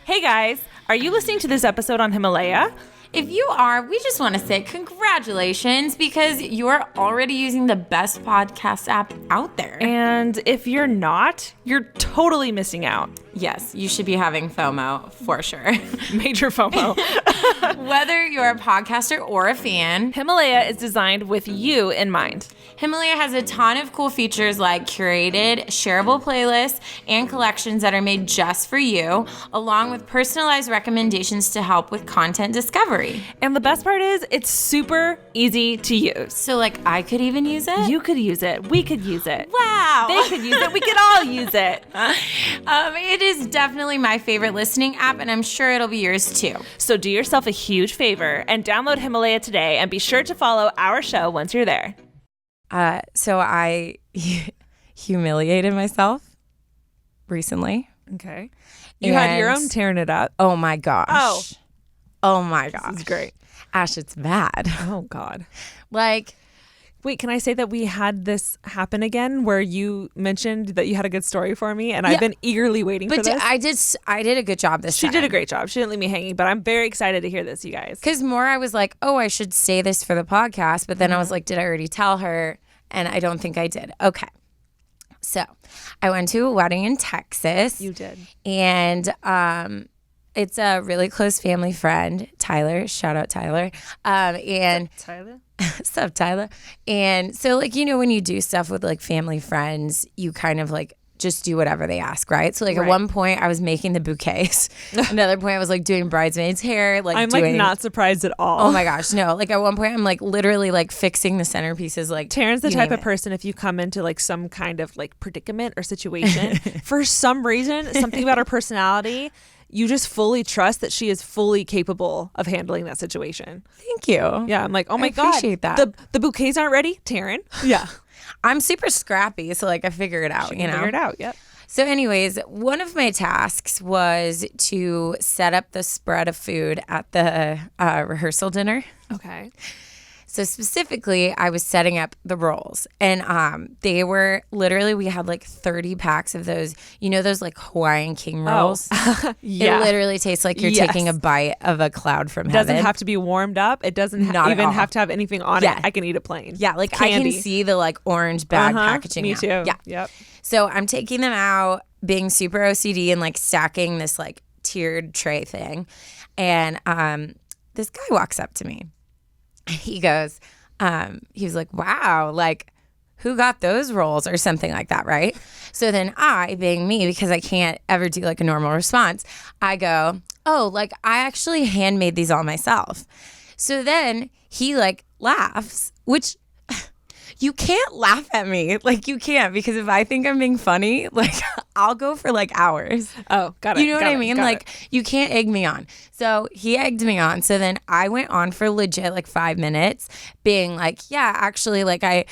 Hey guys, are you listening to this episode on Himalaya? If you are, we just want to say congratulations because you're already using the best podcast app out there. And if you're not, you're totally missing out. Yes, you should be having FOMO for sure. Major FOMO. Whether you're a podcaster or a fan, Himalaya is designed with you in mind. Himalaya has a ton of cool features like curated, shareable playlists and collections that are made just for you, along with personalized recommendations to help with content discovery. And the best part is, it's super easy to use. So like I could even use it? You could use it. We could use it. Wow. They could use it. We could all use it. It is definitely my favorite listening app, and I'm sure it'll be yours too. So do yourself a huge favor and download Himalaya today, and be sure to follow our show once you're there. So I humiliated myself recently. Okay. You had your own tearing it up. Oh my gosh. Oh my gosh. This is great. Ash, it's bad. Oh God. Like, wait, can I say that we had this happen again where you mentioned that you had a good story for me, and I've been eagerly waiting for this? I did a good job this time. She did a great job. She didn't leave me hanging, but I'm very excited to hear this, you guys. Because more I was like, oh, I should say this for the podcast, but then I was like, did I already tell her? And I don't think I did. Okay. So I went to a wedding in Texas. You did. And it's a really close family friend, Tyler. Shout out Tyler. Tyler? What's up, Tyler? And so, like, you know, when you do stuff with, like, family friends, you kind of, like, just do whatever they ask, right? So, like, at one point, I was making the bouquets. Another point, I was, like, doing bridesmaids' hair. Like, I'm not surprised at all. Oh, my gosh, no. Like, at one point, I'm, like, literally, like, fixing the centerpieces. Like, Taryne's the type of person, if you come into, like, some kind of, like, predicament or situation, for some reason, something about her personality, you just fully trust that she is fully capable of handling that situation. Thank you. Yeah, I'm like, oh my God. I appreciate that. The bouquets aren't ready, Taryne. Yeah. I'm super scrappy, so like I figure it out, Figure it out, yep. So anyways, one of my tasks was to set up the spread of food at the rehearsal dinner. Okay. So specifically, I was setting up the rolls, and they were literally, we had like 30 packs of those, you know, those like Hawaiian King rolls. Yeah. It literally tastes like you're taking a bite of a cloud from heaven. It doesn't have to be warmed up. It doesn't even have to have anything on it. I can eat it plain. Yeah, like Candy. I can see the like orange bag packaging. Me too. Yeah. Yep. So I'm taking them out, being super OCD and like stacking this like tiered tray thing. And this guy walks up to me. He goes, he was like, wow, like who got those rolls or something like that, right? So then I, being me, because I can't ever do like a normal response, I go, oh, like I actually handmade these all myself. So then he like laughs, which you can't laugh at me. Like you can't, because if I think I'm being funny, like I'll go for like hours. Oh, got it. You know what I mean? Like you can't egg me on. So he egged me on. So then I went on for legit like 5 minutes being like, yeah, actually like I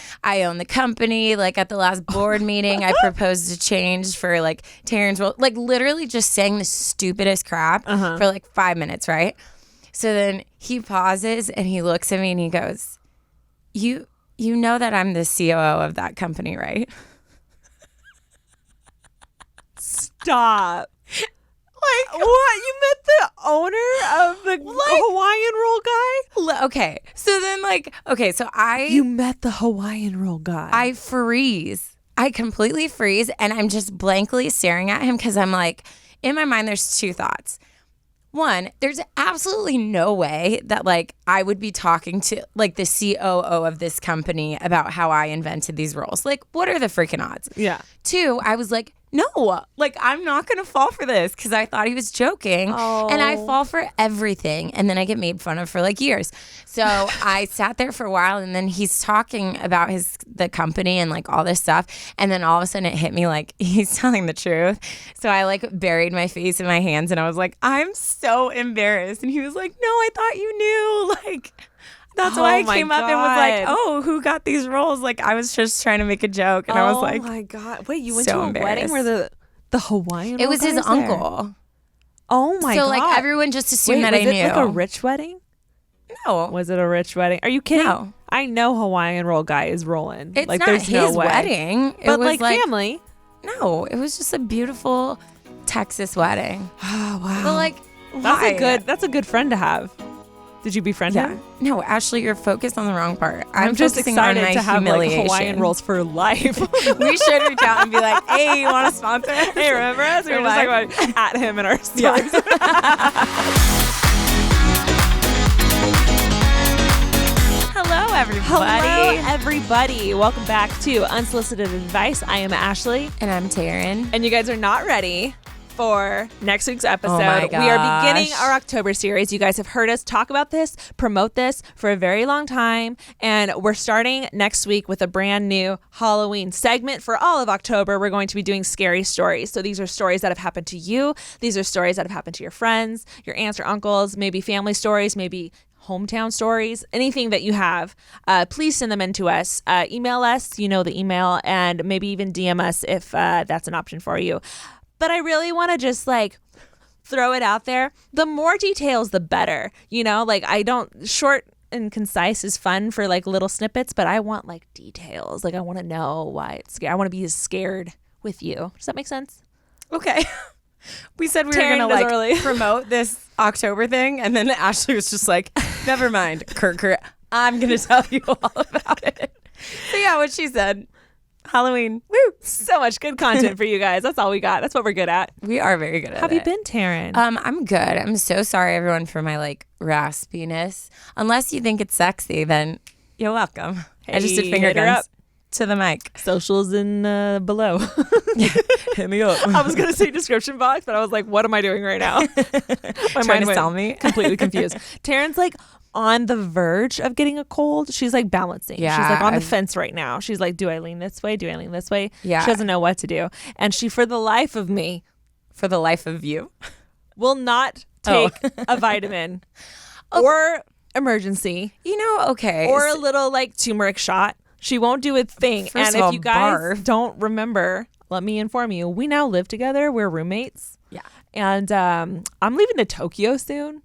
own the company. Like at the last board meeting, I proposed a change for like Taryne's role. Like literally just saying the stupidest crap for like 5 minutes, right? So then he pauses and he looks at me and he goes, You know that I'm the COO of that company, right? Stop. Like, what? You met the owner of the Hawaiian roll guy? Okay. So then so You met the Hawaiian roll guy. I freeze. I completely freeze and I'm just blankly staring at him because I'm like, in my mind, there's two thoughts. One, there's absolutely no way that like I would be talking to like the COO of this company about how I invented these rolls. Like, what are the freaking odds? Yeah. Two, I was like, no, like I'm not going to fall for this because I thought he was joking. Oh. And I fall for everything. And then I get made fun of for like years. So I sat there for a while and then he's talking about the company and like all this stuff. And then all of a sudden it hit me like he's telling the truth. So I like buried my face in my hands and I was like, I'm so embarrassed. And he was like, no, I thought you knew. Like, that's why I came up and was like, oh, who got these rolls? Like, I was just trying to make a joke. And I was like, oh my God. Wait, you went to a wedding where the Hawaiian It was his uncle. There? Oh my God. So like everyone just assumed that I knew. Was it like a rich wedding? No. Was it a rich wedding? Are you kidding? No. I know Hawaiian roll guy is rolling. It's like, not there's his no way. wedding. It But was like family. No, it was just a beautiful Texas wedding. Oh, wow. But like, That's a good friend to have. Did you befriend him? No, Ashley, you're focused on the wrong part. I'm just excited to have like Hawaiian rolls for life. We should reach out and be like, hey, you want to sponsor us? Hey, remember us? We were just talking about at him in our stories. Hello, everybody. Hello, everybody. Welcome back to Unsolicited Advice. I am Ashley. And I'm Taryne. And you guys are not ready for next week's episode. Oh my We are gosh. beginning our October series. You guys have heard us talk about this, promote this for a very long time. And we're starting next week with a brand new Halloween segment for all of October. We're going to be doing scary stories. So these are stories that have happened to you. These are stories that have happened to your friends, your aunts or uncles, maybe family stories, maybe hometown stories, anything that you have, please send them in to us. Email us, you know the email, and maybe even DM us if that's an option for you. But I really want to just like throw it out there. The more details, the better. You know, like short and concise is fun for like little snippets, but I want like details. Like I want to know why it's scary. I want to be as scared with you. Does that make sense? Okay. We said we Taryne were going to really promote this October thing. And then Ashley was just like, never mind, Kurt, I'm going to tell you all about it. So yeah, what she said. Halloween. Woo! So much good content for you guys. That's all we got. That's what we're good at. We are very good at it. How have you been, Taryne? I'm good. I'm so sorry, everyone, for my like raspiness. Unless you think it's sexy, then you're welcome. I just did finger hit her guns up. to the mic. Socials in below. Hit me up. I was going to say description box, but I was like, what am I doing right now? My Trying mind to went sell me. completely confused. Taryne's like on the verge of getting a cold. She's like balancing. Yeah, she's like on the fence right now. She's like, do I lean this way? Do I lean this way? Yeah. She doesn't know what to do. And she, for the life of me, For the life of you. will not take a vitamin or emergency You know, okay. or a little like turmeric shot. She won't do a thing. First And of if all, you guys barf. don't remember, let me inform you. We now live together. We're roommates. Yeah. And I'm leaving to Tokyo soon.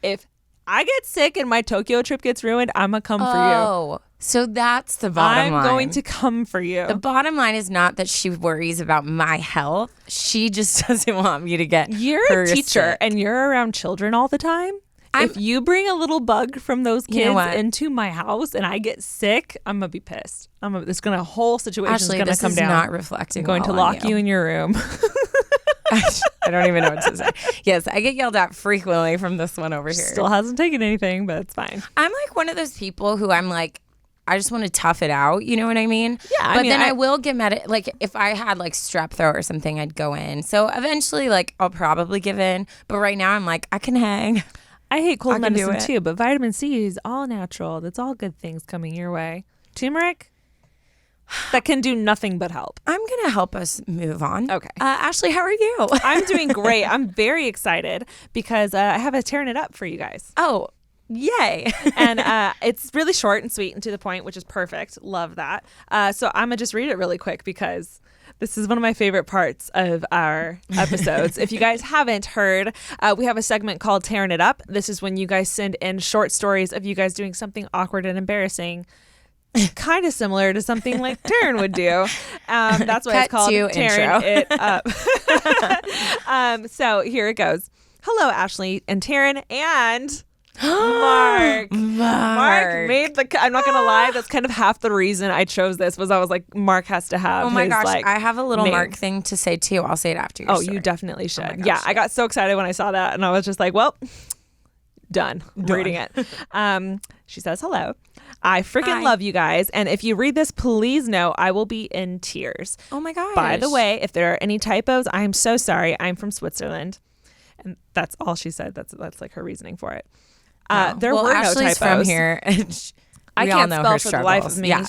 If I get sick and my Tokyo trip gets ruined, I'm going to come for you. Oh, so that's the bottom line. I'm going to come for you. The bottom line is not that she worries about my health. She just doesn't want me to get You're her a teacher sick. and you're around children all the time. If you bring a little bug from those You know kids what? into my house and I get sick, I'm going to be pissed. The whole situation is Ashley, going to this come is down. not reflecting I'm going to well on lock you in your room. I don't even know what to say. Yes, I get yelled at frequently from this one over here. Still hasn't taken anything, but it's fine. I'm like one of those people who I'm like, I just want to tough it out. You know what I mean? Yeah, But then I will get like if I had like strep throat or something, I'd go in. So eventually, like I'll probably give in. But right now, I'm like, I can hang. I hate cold I can do medicine it. too, but vitamin C is all natural. That's all good things coming your way. Turmeric, that can do nothing but help. I'm gonna help us move on. Okay. Ashley, how are you? I'm doing great. I'm very excited because I have a tearing it up for you guys. Oh, yay! And it's really short and sweet and to the point, which is perfect. Love that. So I'm going to just read it really quick because this is one of my favorite parts of our episodes. If you guys haven't heard, we have a segment called Tearing It Up. This is when you guys send in short stories of you guys doing something awkward and embarrassing, kind of similar to something like Taryne would do. That's why it's called Tearing It Up. So here it goes. Hello, Ashley and Taryne and Mark. Mark made the. I'm not gonna lie. That's kind of half the reason I chose this. Was I was like, Mark has to have. Oh my his, gosh, like, I have a little name. Mark thing to say too. I'll say it after you. Oh, you definitely should. my gosh, yeah, I got so excited when I saw that, and I was just like, well, done. Reading it. She says, hello. I freaking Hi. love you guys, and if you read this, please know I will be in tears. Oh my gosh. By the way, if there are any typos, I'm so sorry. I'm from Switzerland, and that's all she said. That's like her reasoning for it. There were Ashley's no typos. from here. I we all can't know spell her for the life of struggles. me, Yeah.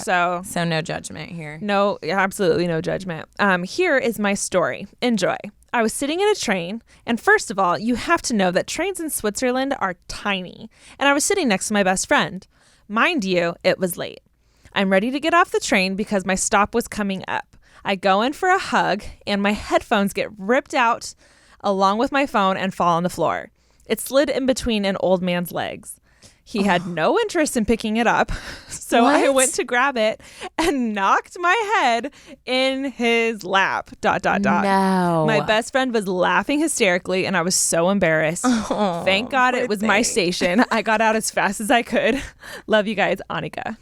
so no judgment here. no, absolutely no judgment. Here is my story. Enjoy. I was sitting in a train, and first of all, you have to know that trains in Switzerland are tiny, and I was sitting next to my best friend. Mind you, it was late. I'm ready to get off the train because my stop was coming up. I go in for a hug, and my headphones get ripped out along with my phone and fall on the floor. It slid in between an old man's legs. He had no interest in picking it up. So I What? went to grab it and knocked my head in his lap. ... No. My best friend was laughing hysterically and I was so embarrassed. Oh, Thank God it poor was my thing. station. I got out as fast as I could. Love you guys, Annika.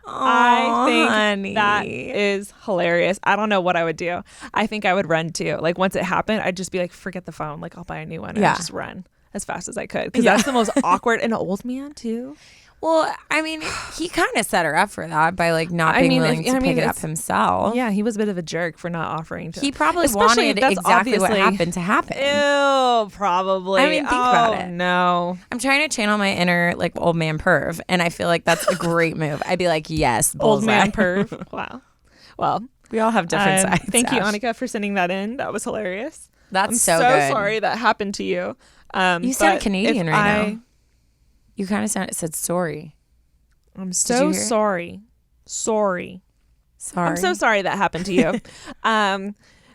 I think honey. that is hilarious. I don't know what I would do. I think I would run too. Like once it happened, I'd just be like, forget the phone. Like I'll buy a new one and Yeah. just run as fast as I could. Because that's the most awkward. An old man too. Well, I mean, he kind of set her up for that by like not being willing to pick it up himself. Yeah, he was a bit of a jerk for not offering to. He probably Especially wanted that's exactly what obviously- happened to happen. Ew, probably. I mean, think about it. No. I'm trying to channel my inner like old man perv, and I feel like that's a great move. I'd be like, yes, Old man bullseye. perv. Wow. Well, We all have different sides. thank you, Ash. Annika, for sending that in. That was hilarious. That's I'm so so good. sorry that happened to you. You sound but Canadian if right now. You kind of said sorry. I'm you so hear it? sorry. Sorry. Sorry. I'm so sorry that happened to you.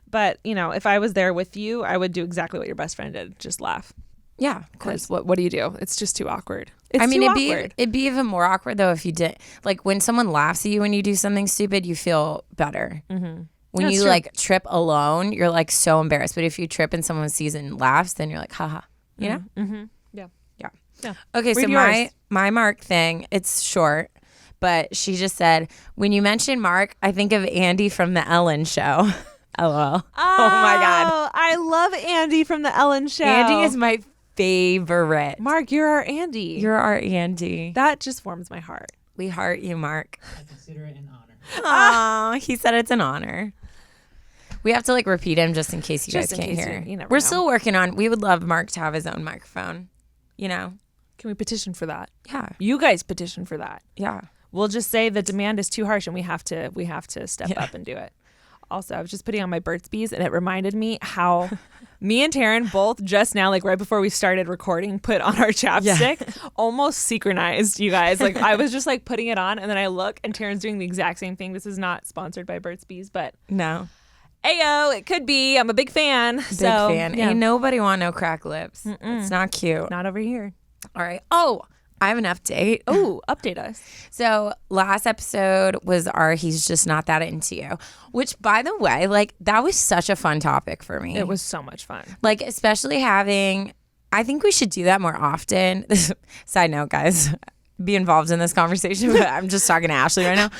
But you know, if I was there with you, I would do exactly what your best friend did. Just laugh. Yeah, of course. Because what do you do? It's just too awkward. It's I mean, too it'd awkward. be even more awkward though if you did like when someone laughs at you when you do something stupid, you feel better. Mm-hmm. When That's you true. like trip alone, you're like so embarrassed. But if you trip and someone sees and laughs, then you're like, haha. You know? Mm-hmm. Yeah. Yeah. Yeah. Okay, so Read yours. my Mark thing, it's short, but she just said, when you mention Mark, I think of Andy from the Ellen show. LOL. Oh my God. I love Andy from the Ellen Show. Andy is my favorite. Mark, you're our Andy. You're our Andy. That just warms my heart. We heart you, Mark. I consider it an honor. Aw, he said it's an honor. We have to like repeat him just in case you Just guys in can't case hear. you never We're know. still working on. We would love Mark to have his own microphone. You know? Can we petition for that? Yeah. You guys petition for that. Yeah. We'll just say the demand is too harsh and we have to step up and do it. Also, I was just putting on my Burt's Bees and it reminded me how me and Taryne both just now, like right before we started recording, put on our chapstick, almost synchronized, you guys. Like I was just like putting it on and then I look and Taryne's doing the exact same thing. This is not sponsored by Burt's Bees, but No. ayo, it could be. I'm a big fan. Big so, fan. Yeah. Ain't nobody want no crack lips. It's not cute. Not over here. All right. Oh, I have an update. Oh, update us. So last episode was our He's Just Not That Into You, which by the way, like that was such a fun topic for me. It was so much fun. Like especially having, I think we should do that more often. Side note, guys, be involved in this conversation, but I'm just talking to Ashley right now.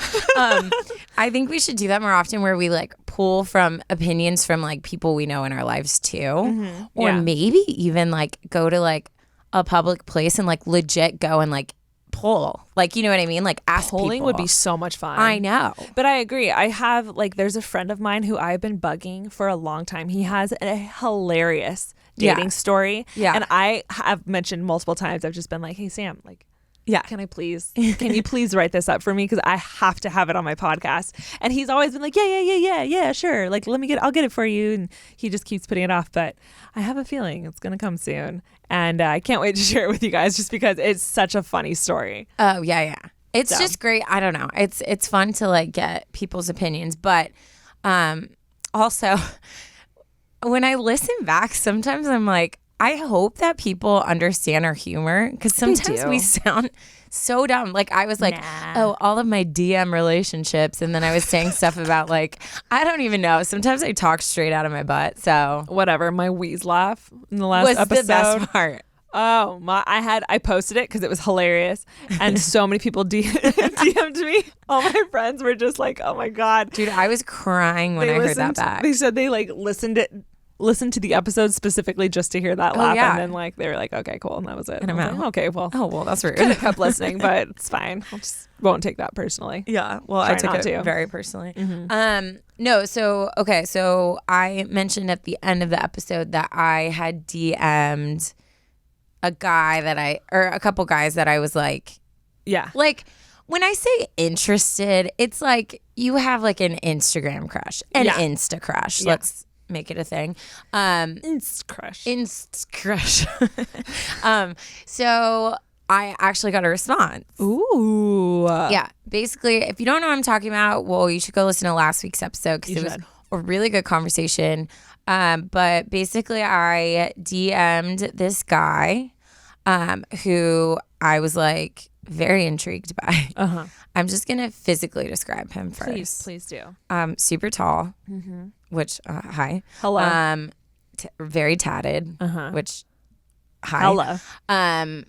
I think we should do that more often where we like pull from opinions from like people we know in our lives too. Or Yeah. maybe even like go to like a public place and like legit go and like poll. Like, you know what I mean? Like ask Polling people. would be so much fun. I know. But I agree. I have like there's a friend of mine who I've been bugging for a long time. He has a hilarious dating Yeah. story. Yeah. And I have mentioned multiple times, I've just been like, hey Sam, like Yeah. can you please write this up for me? Because I have to have it on my podcast. And he's always been like, yeah, sure. Like, I'll get it for you. And he just keeps putting it off. But I have a feeling it's going to come soon. And I can't wait to share it with you guys just because it's such a funny story. Oh, yeah, yeah. It's So. just great. I don't know. It's fun to like get people's opinions, but also when I listen back, sometimes I'm like, I hope that people understand our humor because sometimes do. we sound so dumb. Like I was like, oh, all of my DM relationships, and then I was saying stuff about like I don't even know. Sometimes I talk straight out of my butt. So Whatever. My wheeze laugh in the last was episode. the best part. Oh my! I posted it because it was hilarious, and so many people DM'd me. All my friends were just like, "Oh my god, Dude, I was crying when I heard that back. They said they like listened to the episode specifically just to hear that laugh, yeah. and then like they were like, "Okay, cool," and that was it. And I'm I was out. like, okay, well, Oh well, that's rude. could have kept listening, but it's fine. I just won't take that personally. Yeah, well, Try I took not it to. very personally. No, so okay, so I mentioned at the end of the episode that I had DM'd a guy or a couple guys that I was like Yeah, when I say interested, it's like you have like an Instagram crush, an Yeah. Insta crush. Yeah. Let's make it a thing. Inst crush. Insta crush. So I actually got a response. Ooh, Yeah, basically, if you don't know what I'm talking about, well, you should go listen to last week's episode because You it was should. a really good conversation. But basically, I DM'd this guy. who I was like very intrigued by. Uh-huh. I'm just going to physically describe him first. Please do. Super tall, which, hi. Hello. Very tatted, which, hi. Hello.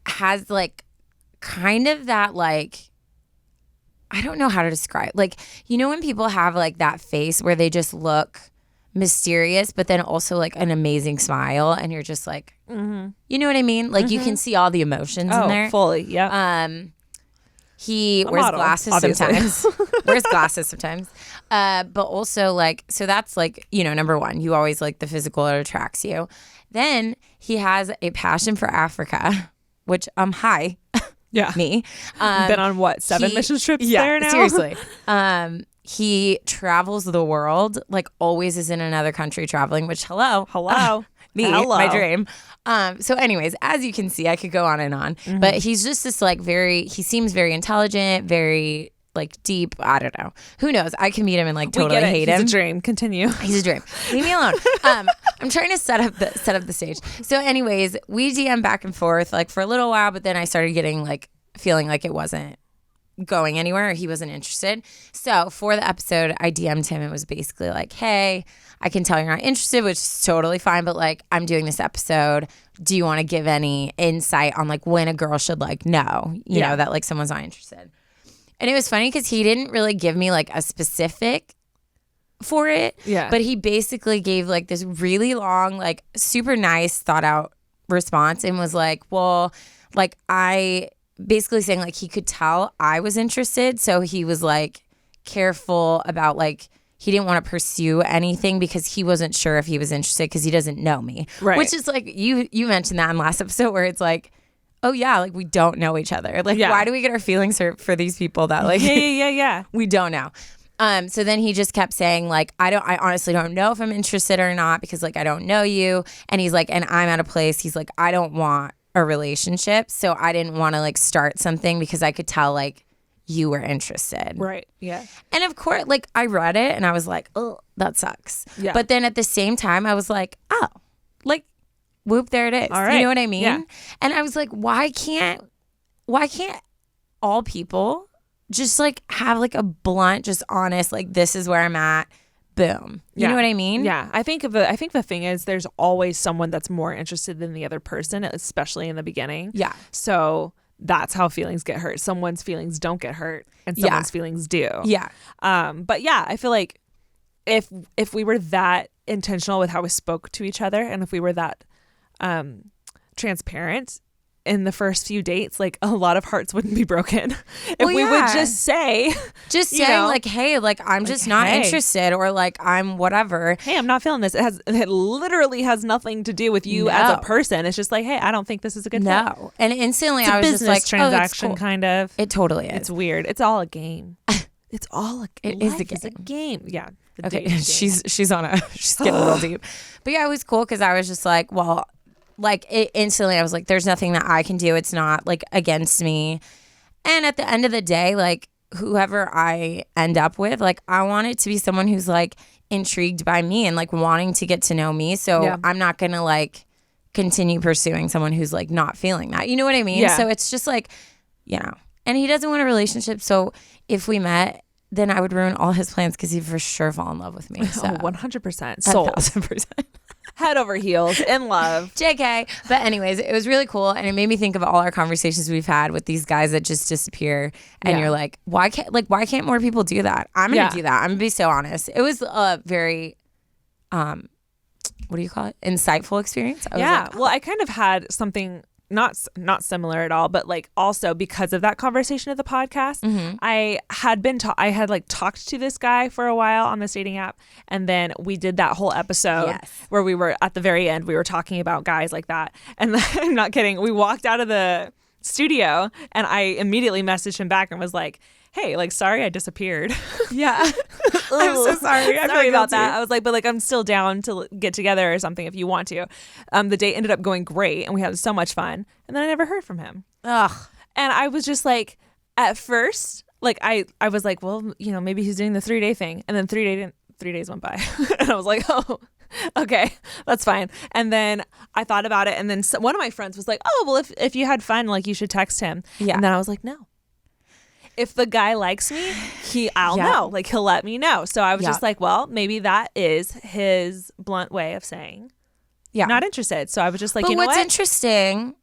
Has like kind of that like, I don't know how to describe. Like, you know when people have like that face where they just look mysterious, but then also like an amazing smile, and you're just like, you know what I mean? Like you can see all the emotions in there. Fully, yeah. He wears glasses sometimes. Wears glasses sometimes. But also like, so that's like, you know, number one, you always like the physical that attracts you. Then he has a passion for Africa, which hi. Yeah. Me. Been on what, 7 mission trips there now? Seriously. He travels the world, like always is in another country traveling, which hello. Me, Hello. my dream. So anyways, as you can see, I could go on and on, but he's just this like he seems very intelligent, very like deep. I don't know. Who knows? I can meet him and like totally hate him. He's a dream. Continue. He's a dream. Leave me alone. I'm trying to set up the stage. So anyways, we DM back and forth like for a little while, but then I started getting like feeling like it wasn't going anywhere. Or he wasn't interested. So for the episode, I DM'd him and was basically like, hey, I can tell you're not interested, which is totally fine. But like, I'm doing this episode. Do you want to give any insight on like when a girl should like know, you know, that like someone's not interested? And it was funny because he didn't really give me like a specific for it. Yeah. But he basically gave like this really long, like super nice thought out response and was like, well, like I basically saying like he could tell I was interested. So he was like careful about like, he didn't want to pursue anything because he wasn't sure if he was interested because he doesn't know me. Right. Which is like, you mentioned that in last episode where it's like, oh yeah, like we don't know each other. Like why do we get our feelings hurt for these people that like yeah we don't know. So then he just kept saying like I honestly don't know if I'm interested or not because like I don't know you. And he's like, and I'm at a place, he's like, I don't want a relationship, so I didn't want to like start something because I could tell like you were interested. Right. Yeah. And of course, like I read it and I was like, oh, that sucks. Yeah. But then at the same time I was like, oh, like whoop, there it is. All right. You know what I mean? Yeah. And I was like, why can't all people just like have like a blunt, just honest, like this is where I'm at. Boom. You know what I mean? Yeah. I think the thing is there's always someone that's more interested than the other person, especially in the beginning. Yeah. So that's how feelings get hurt. Someone's feelings don't get hurt and someone's feelings do. Yeah. But yeah, I feel like if we were that intentional with how we spoke to each other and if we were that transparent in the first few dates, like a lot of hearts wouldn't be broken if we would just say like, hey, like I'm just not interested, or like I'm whatever. Hey, I'm not feeling this. It literally has nothing to do with you as a person. It's just like, hey, I don't think this is a good fit. No. And instantly it's I was business just like, transaction oh, that's cool. kind of. It totally is. It's weird. It's all a game. It is a game. Yeah. Okay. She's getting a little deep. But yeah, it was cool because I was just like, well, like instantly I was like, there's nothing that I can do. It's not like against me. And at the end of the day, like whoever I end up with, like I want it to be someone who's like intrigued by me and like wanting to get to know me. So I'm not going to like continue pursuing someone who's like not feeling that. You know what I mean? Yeah. So it's just like, you know, and he doesn't want a relationship. So if we met, then I would ruin all his plans because he'd for sure fall in love with me. So 100%. Sold. 1,000%. Head over heels, in love. JK. But anyways, it was really cool. And it made me think of all our conversations we've had with these guys that just disappear. And you're like, why can't more people do that? I'm going to do that. I'm going to be so honest. It was a very, what do you call it? Insightful experience. Well, I kind of had something not similar at all, but like also because of that conversation of the podcast, I had like talked to this guy for a while on this dating app, and then we did that whole episode where we were at the very end, we were talking about guys like that, and I'm not kidding, we walked out of the studio and I immediately messaged him back and was like, hey, like, sorry I disappeared. Yeah. I'm so sorry. Sorry about that. I was like, but like, I'm still down to get together or something if you want to. The date ended up going great and we had so much fun. And then I never heard from him. Ugh. And I was just like, at first, like, I was like, well, you know, maybe he's doing the 3-day thing. And then 3 days went by. And I was like, oh, Okay, that's fine. And then I thought about it, and then one of my friends was like, oh, well, if you had fun, like, you should text him. Yeah. And then I was like, no. If the guy likes me, I'll know. Like, he'll let me know. So I was just like, well, maybe that is his blunt way of saying not interested. So I was just like, but you know what? what's interesting,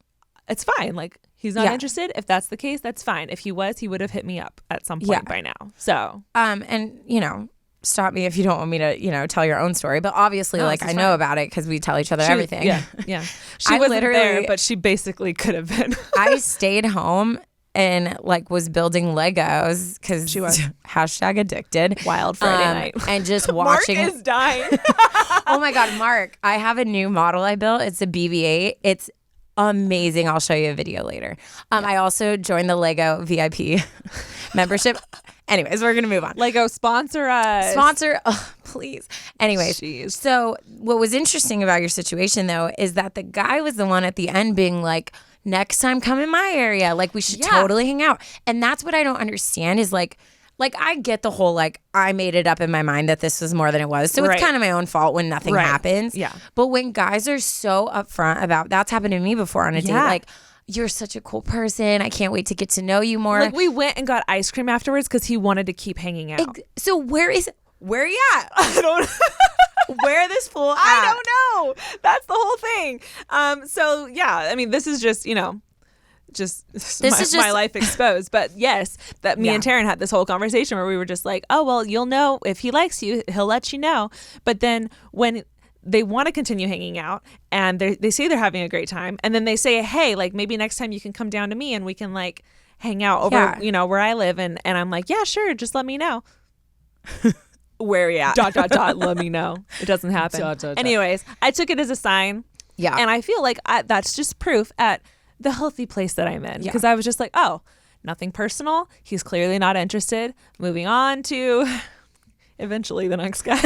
it's fine. Like, he's not interested. If that's the case, that's fine. If he was, he would have hit me up at some point by now. So and stop me if you don't want me to, tell your own story. But obviously, I know about it because we tell each other everything. Yeah. She wasn't there, but she basically could have been. I stayed home and was building Legos because she was #addicted. Wild Friday night. And just watching. Mark is dying. Oh my God, Mark, I have a new model I built. It's a BB-8. It's amazing. I'll show you a video later. I also joined the Lego VIP membership. Anyways, we're going to move on. Lego, sponsor us. Please. Anyways, so what was interesting about your situation, though, is that the guy was the one at the end being like, next time come in my area. Like, we should totally hang out. And that's what I don't understand is like I get the whole, I made it up in my mind that this was more than it was. So it's kind of my own fault when nothing happens. Yeah. But when guys are so upfront about, that's happened to me before on a date, like, you're such a cool person. I can't wait to get to know you more. Like, we went and got ice cream afterwards because he wanted to keep hanging out. So where are you at? I don't Where this fool at? I don't know. That's the whole thing. So yeah, I mean, this is just, my life exposed. But yes, that me and Taryne had this whole conversation where we were just like, oh, well, you'll know if he likes you, he'll let you know. But then when they want to continue hanging out and they say they're having a great time, and then they say, hey, like, maybe next time you can come down to me and we can hang out over, where I live. And I'm like, yeah, sure. Just let me know. Where are you at? ... Let me know. It doesn't happen. ... Anyways, I took it as a sign. Yeah. And I feel like that's just proof at the healthy place that I'm in. Because I was just like, oh, nothing personal. He's clearly not interested. Moving on to eventually the next guy.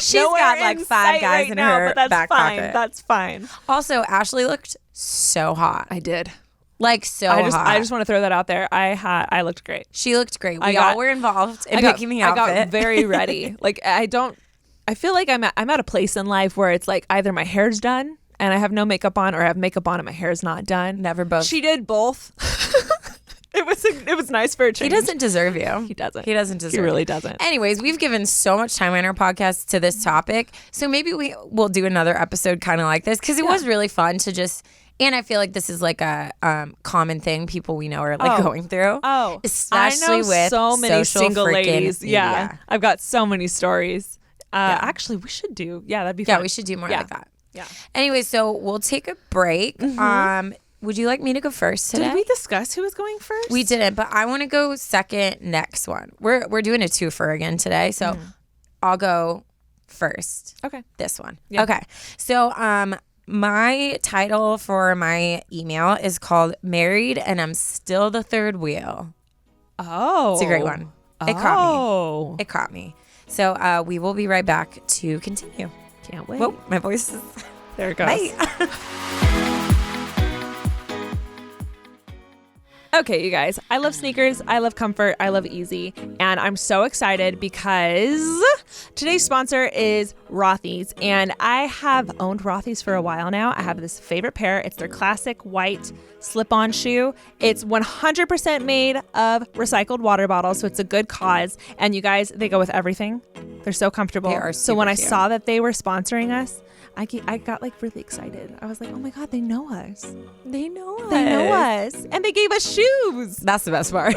She's got 5 guys in her back pocket. That's fine. Also, Ashley looked so hot. I did. Hot. I just want to throw that out there. I looked great. She looked great. We all were involved in picking the outfit. I got very ready. I feel like I'm at a place in life where it's like either my hair's done and I have no makeup on, or I have makeup on and my hair's not done. Never both. She did both. It was nice for a change. He doesn't deserve you. He doesn't. He doesn't deserve you. He really doesn't. Anyways, we've given so much time on our podcast to this topic. So maybe we'll do another episode kind of like this because it was really fun to just... And I feel like this is like a common thing people we know are going through. Oh, especially I know with so many single ladies. Media. Yeah, I've got so many stories. Actually, we should do. Yeah, that'd be fun. Yeah, we should do more like that. Yeah. Anyway, so we'll take a break. Mm-hmm. Would you like me to go first today? Did we discuss who was going first? We didn't, but I want to go second next one. We're doing a twofer again today, so I'll go first. Okay. This one. Yeah. Okay. So my title for my email is called Married and I'm Still the Third Wheel. Oh. It's a great one. It caught me. So we will be right back to continue. Can't wait. Whoa, my voice is... There it goes. Bye. Okay, you guys, I love sneakers, I love comfort, I love easy, and I'm so excited because today's sponsor is Rothy's, and I have owned Rothy's for a while now. I have this favorite pair. It's their classic white slip-on shoe. It's 100% made of recycled water bottles, so it's a good cause, and you guys, they go with everything. They're so comfortable. They are so when cute. I saw that they were sponsoring us, I got really excited. I was like, oh my God, they know us. They know us. And they gave us shoes. That's the best part.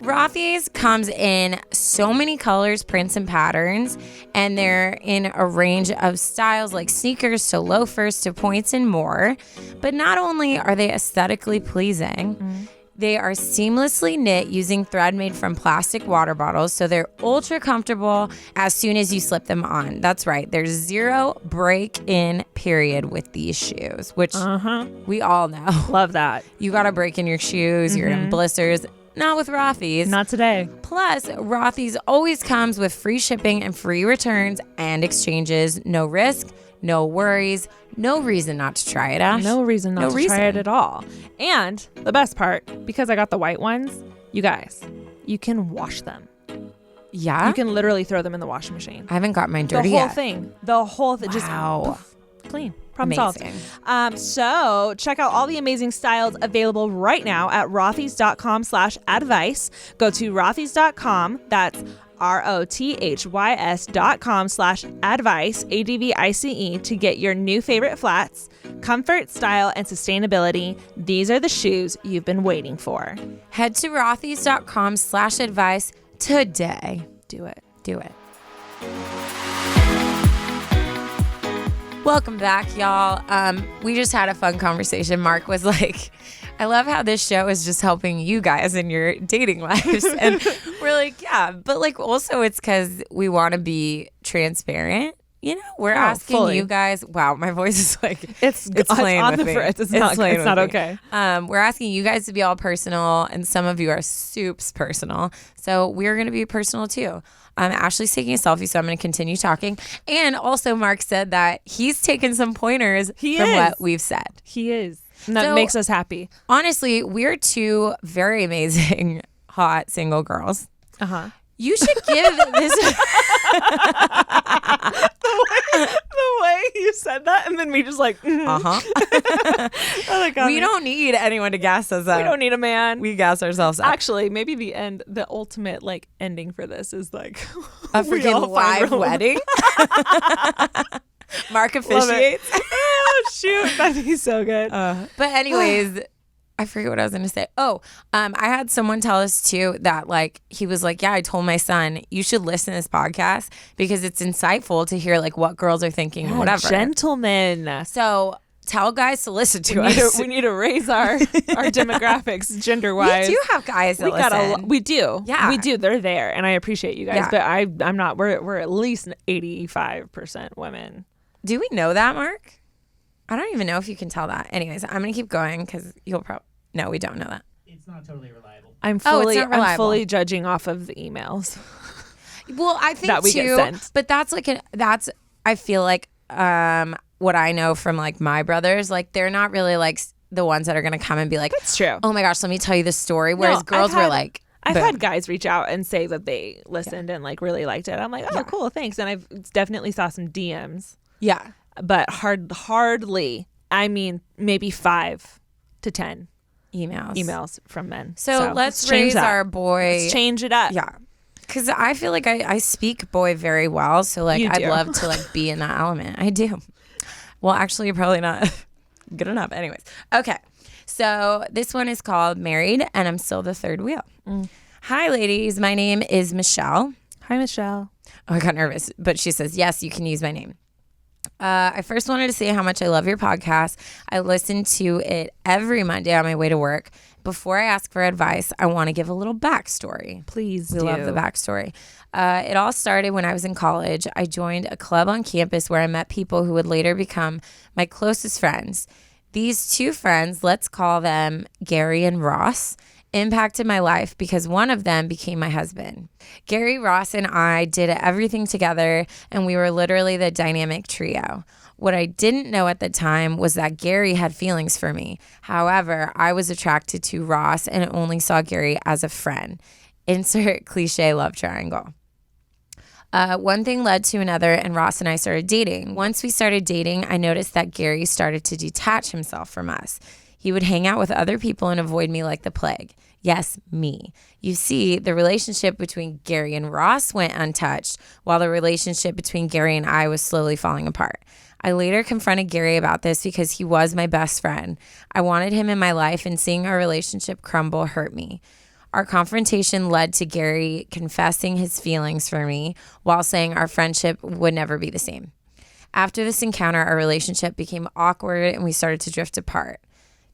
Rothy's comes in so many colors, prints, and patterns, and they're in a range of styles like sneakers to loafers to points and more. But not only are they aesthetically pleasing, they are seamlessly knit using thread made from plastic water bottles, so they're ultra comfortable as soon as you slip them on. That's right. There's 0 break-in period with these shoes, which we all know. Love that. You got to break in your shoes. You're in blisters. Not with Rothy's. Not today. Plus, Rothy's always comes with free shipping and free returns and exchanges. No risk, no worries, no reason not to try it, Ash. No reason not to try it at all. And the best part, because I got the white ones, you guys, you can wash them. Yeah. You can literally throw them in the washing machine. I haven't got mine The dirty whole yet. thing. The whole thing. Wow. Just poof, clean. Problem solved. Amazing. So check out all the amazing styles available right now at rothys.com/advice. Go to rothys.com. That's rothys.com/advice, ADVICE, to get your new favorite flats. Comfort, style, and sustainability. These are the shoes you've been waiting for. Head to rothys.com/advice today. Do it. Do it. Welcome back, y'all. We just had a fun conversation. Mark was like, I love how this show is just helping you guys in your dating lives. And we're like, yeah, but like also it's because we want to be transparent. You know, we're asking fully. you guys. Wow, my voice is like It's playing on with the me. fritz. It's not okay. We're asking you guys to be all personal, and some of you are soups personal. So we're going to be personal too. Ashley's taking a selfie, so I'm going to continue talking. And also, Mark said that he's taken some pointers from what we've said. He is. And that makes us happy. Honestly, we're two very amazing, hot single girls. Uh-huh. You should give this. The way you said that, and then me just like, Uh-huh. We don't need anyone to gas us up. We don't need a man. We gas ourselves up. Actually, maybe the ultimate like ending for this is like A we freaking all find live wedding. Mark officiates. Oh shoot, that'd be so good. But anyways, I forget what I was going to say. Oh, I had someone tell us too that like, he was like, yeah, I told my son, you should listen to this podcast because it's insightful to hear like what girls are thinking and whatever. Gentlemen. So tell guys to listen to us. We need to raise our demographics gender wise. We do have guys that listen. We do. Yeah. We do. They're there, and I appreciate you guys. Yeah. But I'm not. We're at least 85% women. Do we know that, Mark? I don't even know if you can tell that. Anyways, I'm going to keep going because you'll probably... No, we don't know that. It's not totally reliable. I'm fully judging off of the emails. Well, I think that we too, get sent. but that's like I feel like what I know from like my brothers, like they're not really like the ones that are going to come and be like, That's true. oh my gosh, let me tell you the story. Whereas girls were like, I've boom. had guys reach out and say that they listened and like really liked it. I'm like, oh, cool, thanks. And I've definitely saw some DMs, yeah, but hardly. I mean, maybe 5 to 10 emails from men. So let's raise our boy. Let's change it up. Yeah. Because I feel like I speak boy very well. So like I'd love to like be in that element. I do. Well, actually, you're probably not good enough. Anyways. Okay. So this one is called Married and I'm Still the Third Wheel. Hi, ladies. My name is Michelle. Hi, Michelle. Oh, I got nervous. But she says, yes, you can use my name. I first wanted to say how much I love your podcast. I listen to it every Monday on my way to work. Before I ask for advice, I want to give a little backstory. Please We love the backstory. It all started when I was in college. I joined a club on campus where I met people who would later become my closest friends. These two friends, let's call them Gary and Ross, impacted my life because one of them became my husband. Gary, Ross, and I did everything together, and we were literally the dynamic trio. What I didn't know at the time was that Gary had feelings for me. However, I was attracted to Ross and only saw Gary as a friend. Insert cliche love triangle. One thing led to another, and Ross and I started dating. Once we started dating, I noticed that Gary started to detach himself from us. He would hang out with other people and avoid me like the plague. Yes, me. You see, the relationship between Gary and Ross went untouched, while the relationship between Gary and I was slowly falling apart. I later confronted Gary about this because he was my best friend. I wanted him in my life, and seeing our relationship crumble hurt me. Our confrontation led to Gary confessing his feelings for me while saying our friendship would never be the same. After this encounter, our relationship became awkward and we started to drift apart.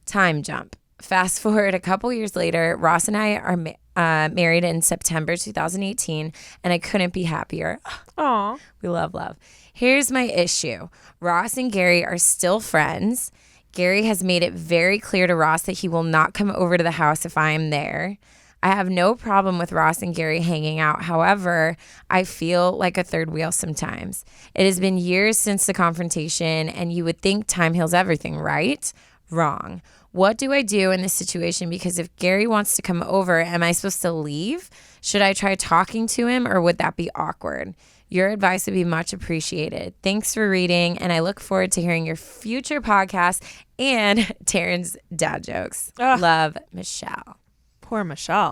Time jump. Fast forward a couple years later, Ross and I are married in September 2018, and I couldn't be happier. Aw. We love love. Here's my issue. Ross and Gary are still friends. Gary has made it very clear to Ross that he will not come over to the house if I am there. I have no problem with Ross and Gary hanging out. However, I feel like a third wheel sometimes. It has been years since the confrontation, and you would think time heals everything, right? Wrong. What do I do in this situation? Because if Gary wants to come over, am I supposed to leave? Should I try talking to him or would that be awkward? Your advice would be much appreciated. Thanks for reading, and I look forward to hearing your future podcast and Taryne's dad jokes. Ugh. Love, Michelle. Poor Michelle.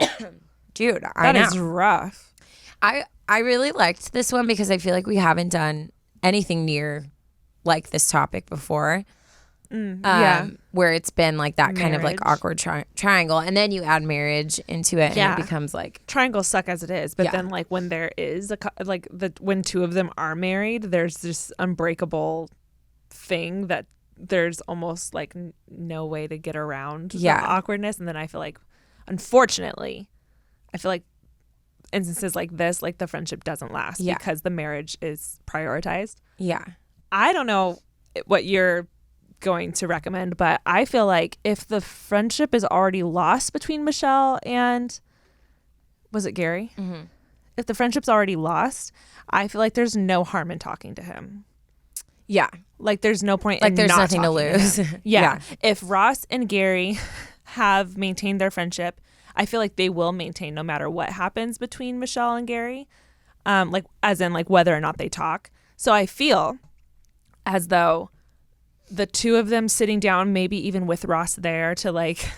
Dude, I know. That is rough. I really liked this one because I feel like we haven't done anything near like this topic before. Yeah. Where it's been like that kind of like Marriage. awkward triangle, and then you add marriage into it, Yeah. and it becomes like Triangles suck as it is, but Yeah. then like when there is when two of them are married, there's this unbreakable thing that there's almost like no way to get around the awkwardness. And then I feel like, unfortunately, instances like this, like the friendship doesn't last because the marriage is prioritized. Yeah. I don't know what you're going to recommend, but I feel like if the friendship is already lost between Michelle and, was it Gary? Mm-hmm. If the friendship's already lost, I feel like there's no harm in talking to him. Yeah. Like there's no point Like in there's not nothing to talking lose. him. Yeah. If Ross and Gary have maintained their friendship, I feel like they will maintain no matter what happens between Michelle and Gary. Like as in like whether or not they talk. So I feel as though the two of them sitting down, maybe even with Ross there to like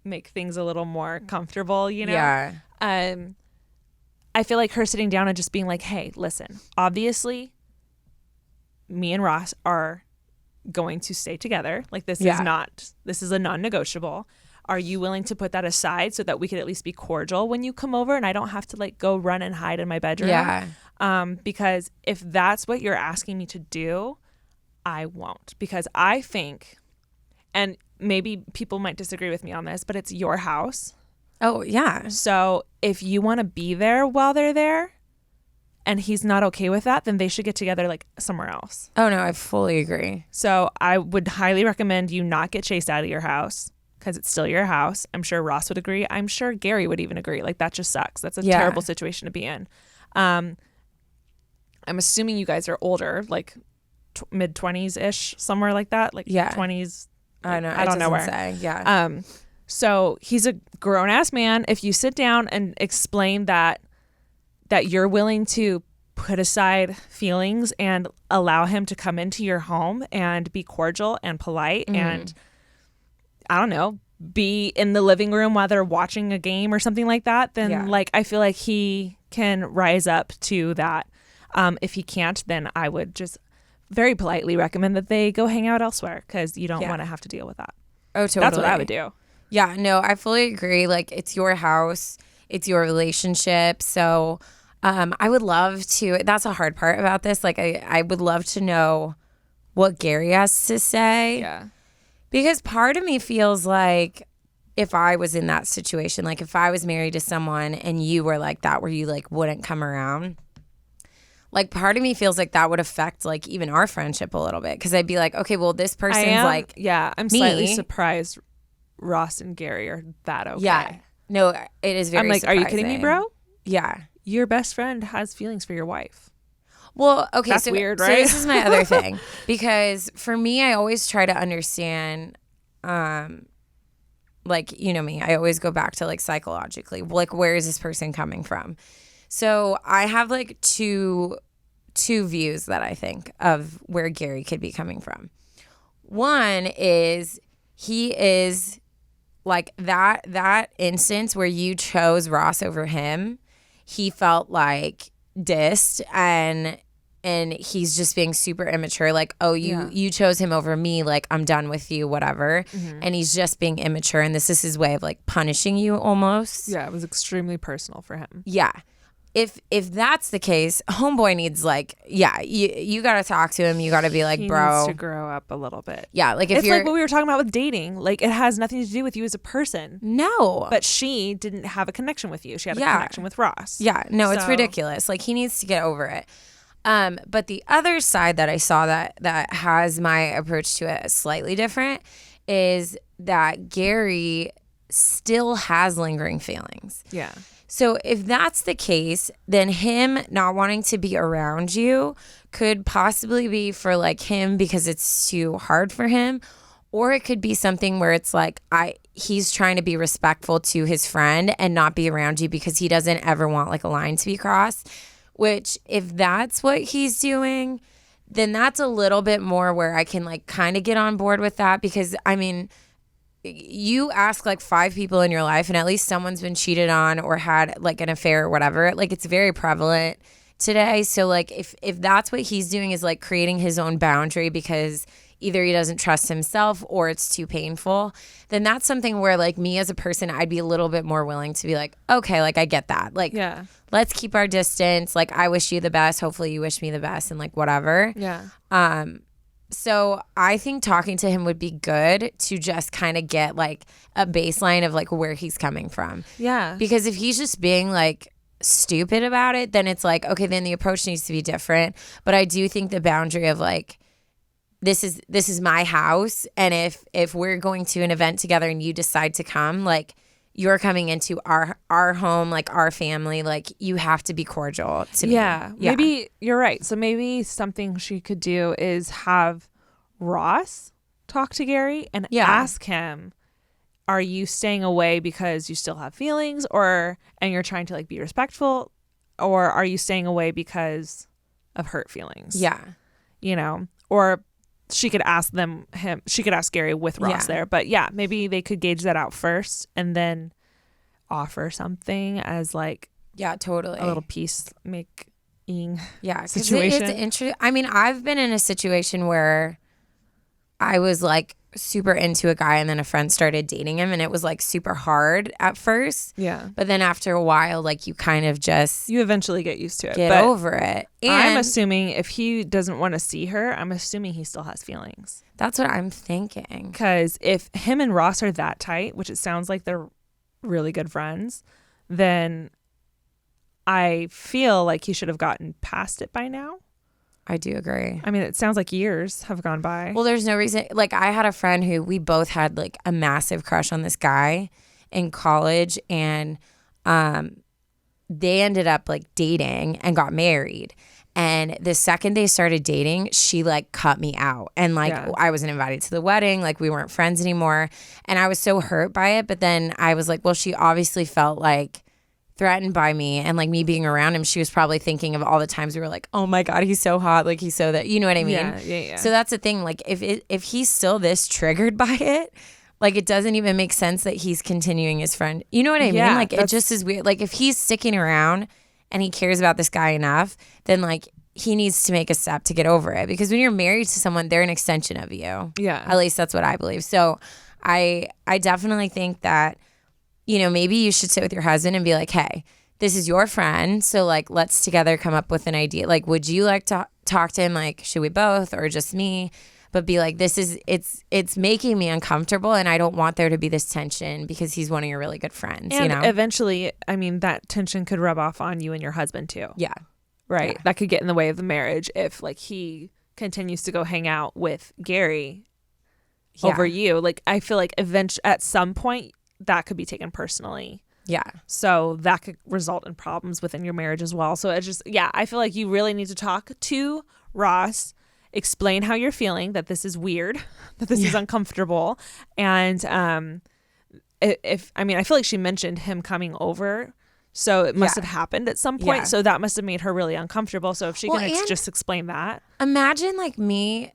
make things a little more comfortable, you know? Yeah. I feel like her sitting down and just being like, hey, listen, obviously me and Ross are going to stay together. Like this is a non-negotiable. Are you willing to put that aside so that we could at least be cordial when you come over and I don't have to like go run and hide in my bedroom? Yeah. Because if that's what you're asking me to do, I won't. Because I think, and maybe people might disagree with me on this, but it's your house. Oh, yeah. So if you want to be there while they're there and he's not okay with that, then they should get together like somewhere else. Oh, no, I fully agree. So I would highly recommend you not get chased out of your house because it's still your house. I'm sure Ross would agree. I'm sure Gary would even agree. Like that just sucks. That's a terrible situation to be in. I'm assuming you guys are older, like mid-20s-ish, somewhere like that. Like 20s. I know. I don't know where. Say. Yeah. So he's a grown-ass man. If you sit down and explain that you're willing to put aside feelings and allow him to come into your home and be cordial and polite and, I don't know, be in the living room while they're watching a game or something like that, then like I feel like he can rise up to that. If he can't, then I would just very politely recommend that they go hang out elsewhere because you don't want to have to deal with that. Oh, totally. That's what I would do. Yeah, no, I fully agree. Like, it's your house, it's your relationship. So I would love to, that's a hard part about this. Like, I would love to know what Gary has to say. Yeah. Because part of me feels like if I was in that situation, like if I was married to someone and you were like that, where you like wouldn't come around, like part of me feels like that would affect like even our friendship a little bit. Because I'd be like, okay, well, this person's like, I'm slightly surprised Ross and Gary are that okay. Yeah. No, it is very I'm like, surprising. are you kidding me, bro? Yeah. Your best friend has feelings for your wife. Well, okay. That's so, weird, so right? this is my other thing. Because for me, I always try to understand, like, you know me, I always go back to like psychologically, like, where is this person coming from? So I have like two views that I think of where Gary could be coming from. One is he is like that instance where you chose Ross over him. He felt like dissed and he's just being super immature. Like, oh, you chose him over me. Like, I'm done with you, whatever. Mm-hmm. And he's just being immature. And this is his way of like punishing you almost. Yeah, it was extremely personal for him. Yeah. If that's the case, homeboy needs like, you got to talk to him. You got to be like, he bro. needs to grow up a little bit. Yeah. Like if it's like what we were talking about with dating. Like it has nothing to do with you as a person. No. But she didn't have a connection with you. She had a connection with Ross. Yeah. No, it's ridiculous. Like he needs to get over it. But the other side that I saw that has my approach to it slightly different is that Gary still has lingering feelings. Yeah. So if that's the case, then him not wanting to be around you could possibly be for like him because it's too hard for him, Or it could be something where it's like he's trying to be respectful to his friend and not be around you because he doesn't ever want like a line to be crossed. Which if that's what he's doing, then that's a little bit more where I can like kind of get on board with that, because I mean, you ask like 5 people in your life and at least someone's been cheated on or had like an affair or whatever. Like it's very prevalent today. So like if that's what he's doing is like creating his own boundary because either he doesn't trust himself or it's too painful, then that's something where like me as a person, I'd be a little bit more willing to be like, okay, like I get that. Like, let's keep our distance. Like I wish you the best. Hopefully you wish me the best and like whatever. Yeah. So I think talking to him would be good to just kind of get like a baseline of like where he's coming from. Yeah. Because if he's just being like stupid about it, then it's like, okay, then the approach needs to be different. But I do think the boundary of like, this is my house, and if we're going to an event together and you decide to come, like you're coming into our home, like our family, like you have to be cordial to me. Yeah. Maybe you're right. So maybe something she could do is have Ross talk to Gary and ask him, are you staying away because you still have feelings and you're trying to like be respectful, or are you staying away because of hurt feelings? Yeah. You know, or she could ask she could ask Gary with Ross there. But yeah, maybe they could gauge that out first and then offer something as like totally a little peacemaking situation. It's interesting. I mean, I've been in a situation where I was like super into a guy and then a friend started dating him and it was like super hard at first. Yeah. But then after a while, like you kind of just you eventually get used to it. Get over it. And I'm assuming if he doesn't want to see her, I'm assuming he still has feelings. That's what I'm thinking. Because if him and Ross are that tight, which it sounds like they're really good friends, then I feel like he should have gotten past it by now. I do agree. I mean, it sounds like years have gone by. Well, there's no reason. Like, I had a friend who we both had like a massive crush on this guy in college, and they ended up like dating and got married. And the second they started dating, she like cut me out. And like I wasn't invited to the wedding. Like we weren't friends anymore. And I was so hurt by it. But then I was like, well, she obviously felt like threatened by me and like me being around him. She was probably thinking of all the times we were like, oh my God, he's so hot. Like he's so that, you know what I mean? Yeah. So that's the thing. Like if he's still this triggered by it, like it doesn't even make sense that he's continuing his friend. You know what I mean? Like it just is weird. Like if he's sticking around and he cares about this guy enough, then like he needs to make a step to get over it. Because when you're married to someone, they're an extension of you. Yeah. At least that's what I believe. So I definitely think that, you know, maybe you should sit with your husband and be like, hey, this is your friend. So like, let's together come up with an idea. Like, would you like to talk to him? Like, should we both or just me? But be like, it's making me uncomfortable and I don't want there to be this tension because he's one of your really good friends, and you know? Eventually, I mean, that tension could rub off on you and your husband too. Yeah. Right. Yeah. That could get in the way of the marriage if like he continues to go hang out with Gary over you. Like, I feel like at some point that could be taken personally. Yeah. So that could result in problems within your marriage as well. So it's just, I feel like you really need to talk to Ross, explain how you're feeling, that this is weird, that this is uncomfortable. And I feel like she mentioned him coming over. So it must have happened at some point. Yeah. So that must have made her really uncomfortable. So if she can just explain that. Imagine like me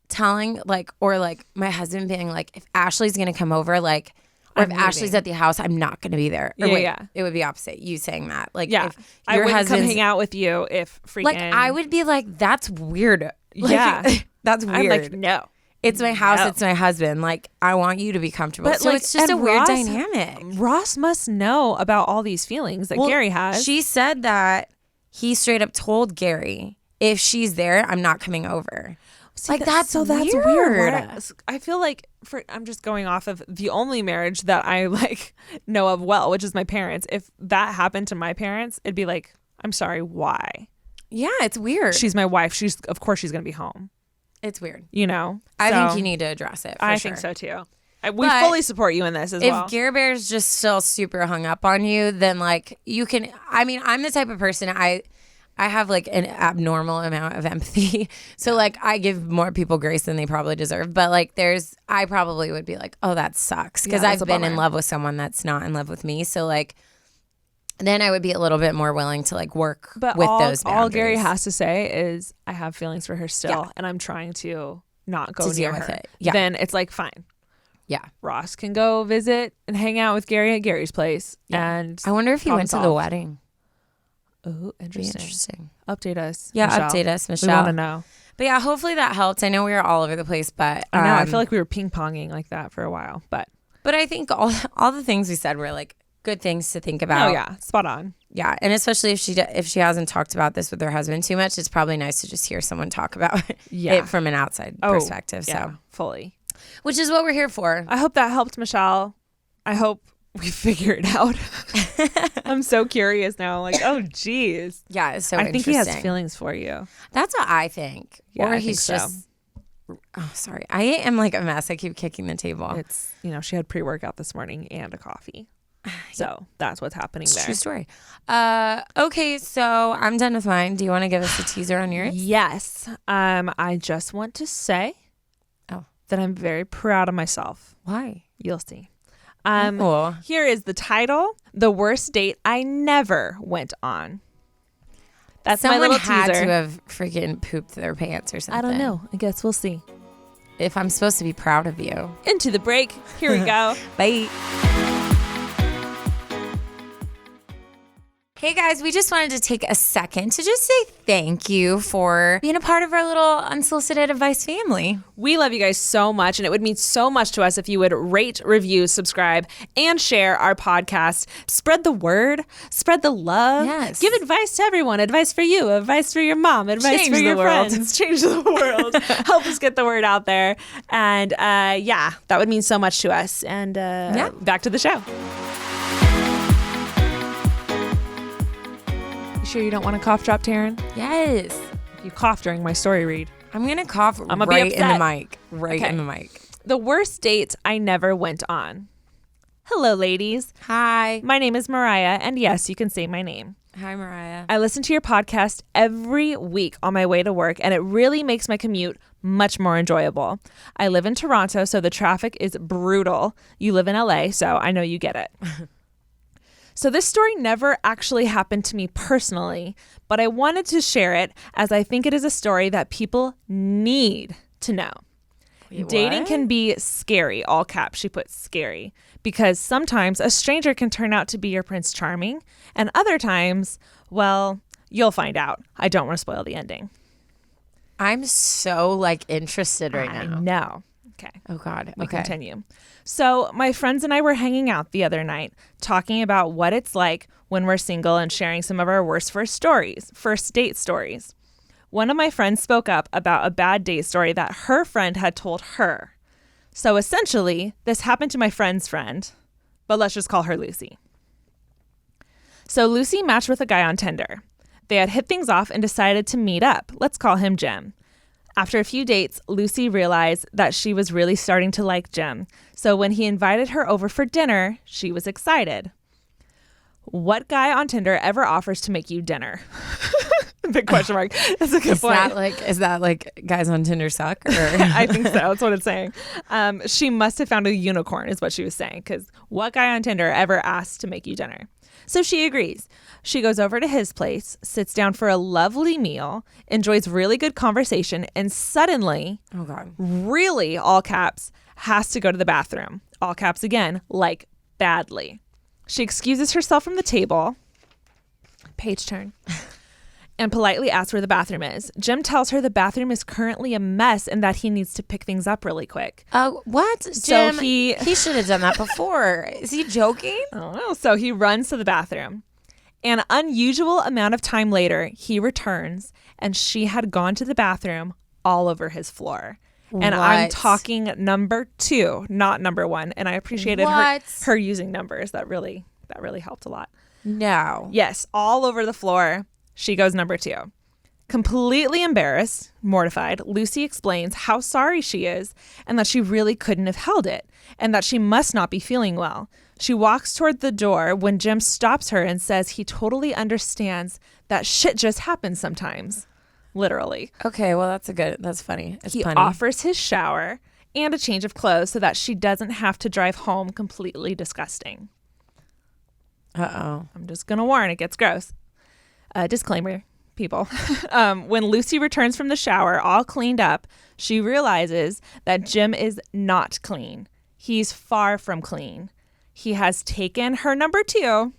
telling like, or like my husband being like, if Ashley's going to come over, like, or if Ashley's at the house, I'm not going to be there. Or it would be opposite. You saying that. Like, if I wouldn't come hang out with you if freaking. Like, I would be like, that's weird. Like, that's weird. I'm like, no. It's my house. No. It's my husband. Like, I want you to be comfortable. But so like, it's just a weird dynamic. Ross must know about all these feelings that Gary has. She said that he straight up told Gary, if she's there, I'm not coming over. See, like that's weird. I feel like I'm just going off of the only marriage that I like know of well, which is my parents. If that happened to my parents, it'd be like, I'm sorry, why? Yeah, it's weird. She's my wife. Of course she's gonna be home. It's weird. You know? I think you need to address it. I think so too. We fully support you in this as well. If Gare Bear's just still super hung up on you, then like you can. I mean, I'm the type of person I have like an abnormal amount of empathy. So like I give more people grace than they probably deserve. But like I probably would be like, oh, that sucks. Because that's I've a been in bummer. love with someone that's not in love with me. So like then I would be a little bit more willing to like work But with all, those boundaries. all Gary has to say is, I have feelings for her still, Yeah. and I'm trying to not go To deal near with her. it. Yeah. Then it's like, fine. Yeah. Ross can go visit and hang out with Gary at Gary's place. And I wonder if he problem went to the solved. wedding. Oh, Be interesting. interesting. Update us. Yeah, Michelle. update us, We Michelle. want to know. But yeah, hopefully that helped. I know we were all over the place, but I know. I feel like we were ping ponging like that for a while, but I think all the things we said were like good things to think about. oh yeah, spot on. Yeah, and especially if she hasn't talked about this with her husband too much, it's probably nice to just hear someone talk about Yeah. it from an outside perspective. Yeah, So, fully. which is what we're here for. I hope that helped, Michelle. I hope we figure it out. I'm so curious now. Like, oh, geez. Yeah, it's so I think he has interesting. feelings for you. That's what I think. Yeah, or I he's think so. just. Oh, sorry. I am like a mess. I keep kicking the table. It's, she had pre-workout this morning and a coffee. So that's what's happening It's a there. true story. Okay, so I'm done with mine. Do you want to give us a teaser on yours? Yes. I just want to say that I'm very proud of myself. Why? You'll see. Oh. Here is the title: The Worst Date I Never Went On. That's Someone my little had teaser. to have freaking pooped their pants or something. I don't know. I guess we'll see. If I'm supposed to be proud of you. Into the break. Here we go. Bye. Hey guys, we just wanted to take a second to just say thank you for being a part of our little unsolicited advice family. We love you guys so much, and it would mean so much to us if you would rate, review, subscribe, and share our podcast. Spread the word, spread the love. Yes. Give advice to everyone. Advice for you, advice for your mom, advice Change for the your world. friends. Change the world. Help us get the word out there. And yeah, that would mean so much to us. And back to the show. You sure you don't want to cough drop, Taryne? Yes. You cough during my story read. I'm going to cough I'ma be right in the upset. mic. Right Okay. in the mic. The worst date I never went on. Hello, ladies. Hi. My name is Mariah, and yes, you can say my name. Hi, Mariah. I listen to your podcast every week on my way to work, and it really makes my commute much more enjoyable. I live in Toronto, so the traffic is brutal. You live in LA, so I know you get it. So this story never actually happened to me personally, but I wanted to share it as I think it is a story that people need to know. Wait, Dating what? can be scary, all caps, she put scary, because sometimes a stranger can turn out to be your Prince Charming, and other times, well, you'll find out. I don't want to spoil the ending. I'm so like interested right now. No. Okay. Oh God. We Okay. continue. So my friends and I were hanging out the other night, talking about what it's like when we're single and sharing some of our worst first date stories. One of my friends spoke up about a bad date story that her friend had told her. So essentially, this happened to my friend's friend, but let's just call her Lucy. So Lucy matched with a guy on Tinder. They had hit things off and decided to meet up. Let's call him Jim. After a few dates, Lucy realized that she was really starting to like Jim. So when he invited her over for dinner, she was excited. What guy on Tinder ever offers to make you dinner? Big question mark. That's a good point. Is that like guys on Tinder suck? Or? I think so. That's what it's saying. She must have found a unicorn is what she was saying, because what guy on Tinder ever asked to make you dinner? So she agrees. She goes over to his place, sits down for a lovely meal, enjoys really good conversation, and suddenly, Oh God. really, all caps, has to go to the bathroom. All caps again, like badly. She excuses herself from the table. Page turn. And politely asks where the bathroom is. Jim tells her the bathroom is currently a mess and that he needs to pick things up really quick. What? So Jim, he should have done that before. Is he joking? I don't know. So he runs to the bathroom. An unusual amount of time later, he returns, and she had gone to the bathroom all over his floor. And I'm What? talking number 2, not number 1. And I appreciated her using numbers. That really helped a lot. No. Yes, all over the floor. She goes number 2. Completely embarrassed, mortified, Lucy explains how sorry she is and that she really couldn't have held it and that she must not be feeling well. She walks toward the door when Jim stops her and says he totally understands that shit just happens sometimes. Literally. Okay, well, that's funny. It's He punny. offers his shower and a change of clothes so that she doesn't have to drive home completely disgusting. Uh-oh. I'm just going to warn, it gets gross. Disclaimer, people. When Lucy returns from the shower, all cleaned up, she realizes that Jim is not clean. He's far from clean. He has taken her number 2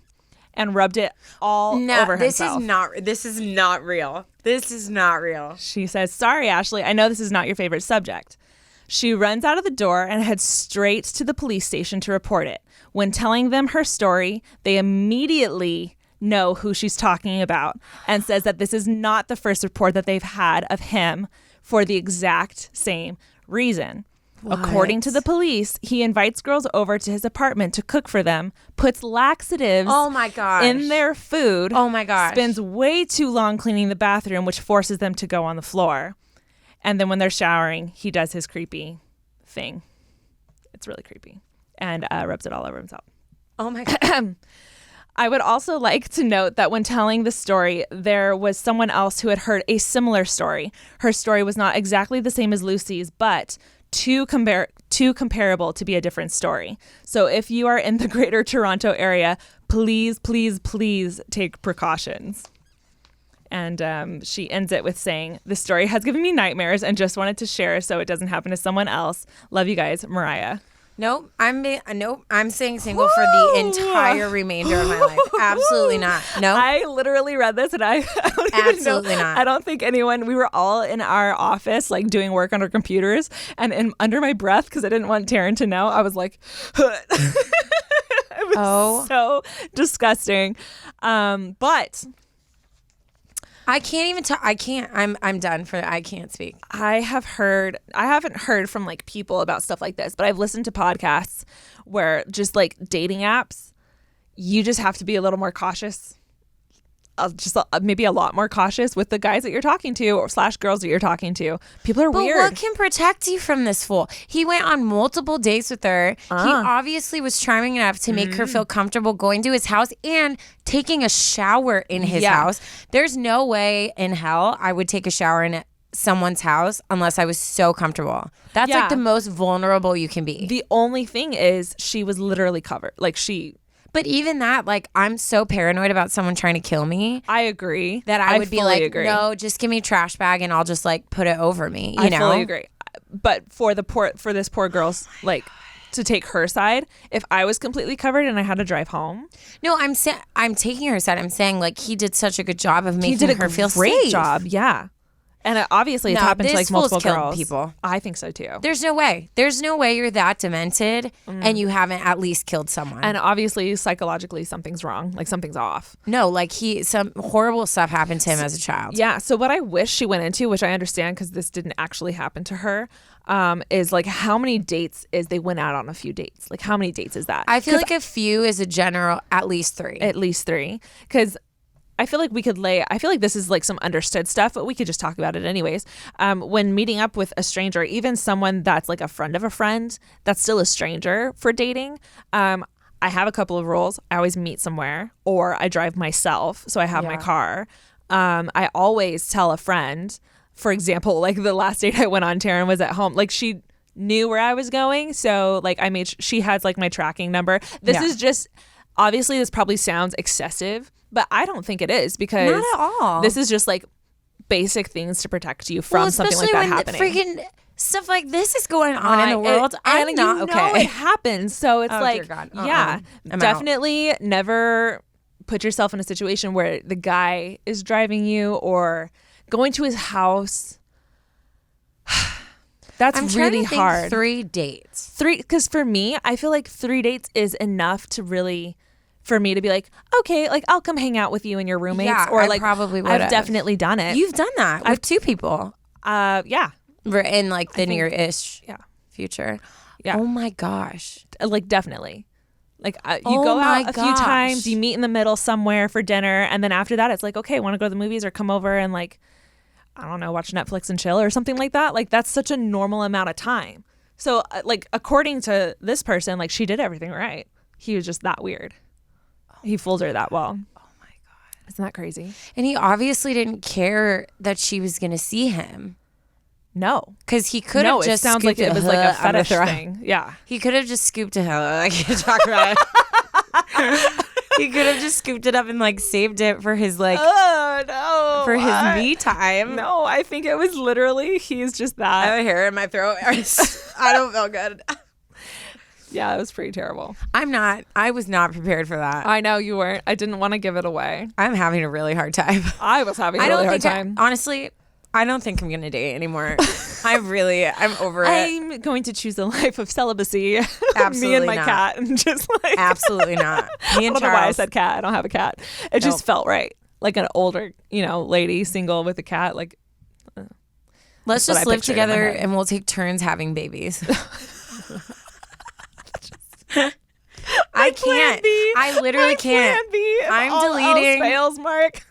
and rubbed it all over himself. This is not real. This is not real. She says, "Sorry, Ashley, I know this is not your favorite subject." She runs out of the door and heads straight to the police station to report it. When telling them her story, they immediately know who she's talking about and says that this is not the first report that they've had of him for the exact same reason. What? According to the police, he invites girls over to his apartment to cook for them, puts laxatives in their food, spends way too long cleaning the bathroom, which forces them to go on the floor. And then when they're showering, he does his creepy thing. It's really creepy. And rubs it all over himself. Oh my God. I would also like to note that when telling the story, there was someone else who had heard a similar story. Her story was not exactly the same as Lucy's, but too comparable to be a different story. So if you are in the greater Toronto area, please, please, please take precautions. And she ends it with saying, "The story has given me nightmares and just wanted to share so it doesn't happen to someone else. Love you guys, Mariah." Nope. I'm staying single for the entire remainder of my life. Absolutely not. No. I literally read this and I don't Absolutely even know. not. I don't think anyone. We were all in our office, like doing work on our computers, and under my breath, because I didn't want Taryne to know, I was like, it was so disgusting. But I can't even tell. I can't. I'm done for. I can't speak. I haven't heard from like people about stuff like this, but I've listened to podcasts where just like dating apps, you just have to be a little more cautious. Maybe a lot more cautious with the guys that you're talking to or / girls that you're talking to. People are weird. But what can protect you from this fool? He went on multiple dates with her. He obviously was charming enough to make her feel comfortable going to his house and taking a shower in his house. There's no way in hell I would take a shower in someone's house unless I was so comfortable. That's like the most vulnerable you can be. The only thing is she was literally covered. But even that, like, I'm so paranoid about someone trying to kill me. I agree. That I would be like, no, just give me a trash bag and I'll just like put it over me. You know? I fully agree. But for this poor girl's to take her side, if I was completely covered and I had to drive home. No, I'm taking her side. I'm saying like he did such a good job of making her feel safe. Great job, yeah. And obviously it's happened to like multiple girls. People. I think so too. There's no way you're that demented and you haven't at least killed someone. And obviously psychologically something's wrong. Like something's off. No, like some horrible stuff happened to him as a child. Yeah. So what I wish she went into, which I understand because this didn't actually happen to her, is like how many dates is they went out on a few dates? Like how many dates is that? I feel like a few is a general, at least 3. At least 3. Because I feel like I feel like this is like some understood stuff, but we could just talk about it anyways. When meeting up with a stranger, even someone that's like a friend of a friend, that's still a stranger for dating. I have a couple of rules. I always meet somewhere or I drive myself. So I have my car. I always tell a friend, for example, like the last date I went on, Taryne was at home. Like she knew where I was going. So like she has like my tracking number. This is just, obviously this probably sounds excessive, but I don't think it is because not at all. This is just like basic things to protect you from something like that happening. Freaking stuff like this is going on in the world. I'm not okay. It happens. So it's dear God. Definitely never put yourself in a situation where the guy is driving you or going to his house. That's really hard. 3 dates. 3, because for me, I feel like 3 dates is enough to really, for me to be like, okay, like I'll come hang out with you and your roommates. Yeah, or I like probably would. I've definitely done it. You've done that with 2 people. Yeah. We're in like the near-ish future. Yeah. Oh my gosh. Like definitely. Like you go out a few times, you meet in the middle somewhere for dinner, and then after that, it's like, okay, want to go to the movies or come over and like, I don't know, watch Netflix and chill or something like that. Like that's such a normal amount of time. So like according to this person, like she did everything right. he was just that weird. He fooled her that well. Oh my God. Isn't that crazy? And he obviously didn't care that she was going to see him. No. Because he could have just it sounds like it was like a fetish thing. thing. Yeah. He could have just scooped it. I can't talk about it. He could have just scooped it up and like saved it for his like for his me time. No, I think it was literally he's just that. I have a hair in my throat. I don't feel good. Yeah, it was pretty terrible. I was not prepared for that. I know you weren't. I didn't want to give it away. I'm having a really hard time. I was having a really hard time. Honestly, I don't think I'm going to date anymore. I'm over it. I'm going to choose a life of celibacy. Absolutely Me and my not. cat. And just like. Absolutely not. Me and I don't know why I Charles. said cat. I don't have a cat. It just felt right. Like an older, lady single with a cat. Like, let's what just I live pictured in my together head. and we'll take turns having babies. I can't. I literally can't. Plan B if I'm all deleting- else fails, Mark.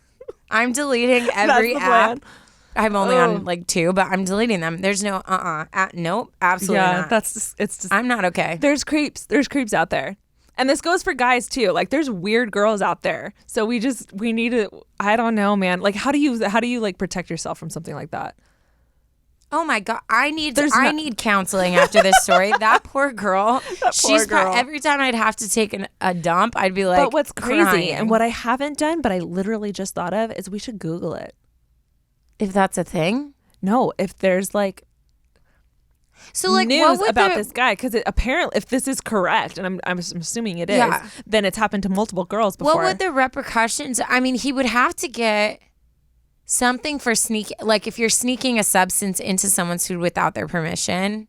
I'm deleting every That's the app. plan. I'm only on like 2, but I'm deleting them. There's no nope, absolutely not. It's just I'm not okay. there's creeps out there. And this goes for guys too. Like there's weird girls out there. So we need to, I don't know, man. Like how do you like protect yourself from something like that? Oh my God, I need counseling after this story. That poor girl. Every time I'd have to take a dump, I'd be like, But what's crazy crying. and what I haven't done, but I literally just thought of is we should Google it. If that's a thing. No, if there's like So like news what would about this guy, because apparently if this is correct, and I'm assuming it is, Yeah. then it's happened to multiple girls before. What would the repercussions? I mean, he would have to get something for like if you're sneaking a substance into someone's food without their permission,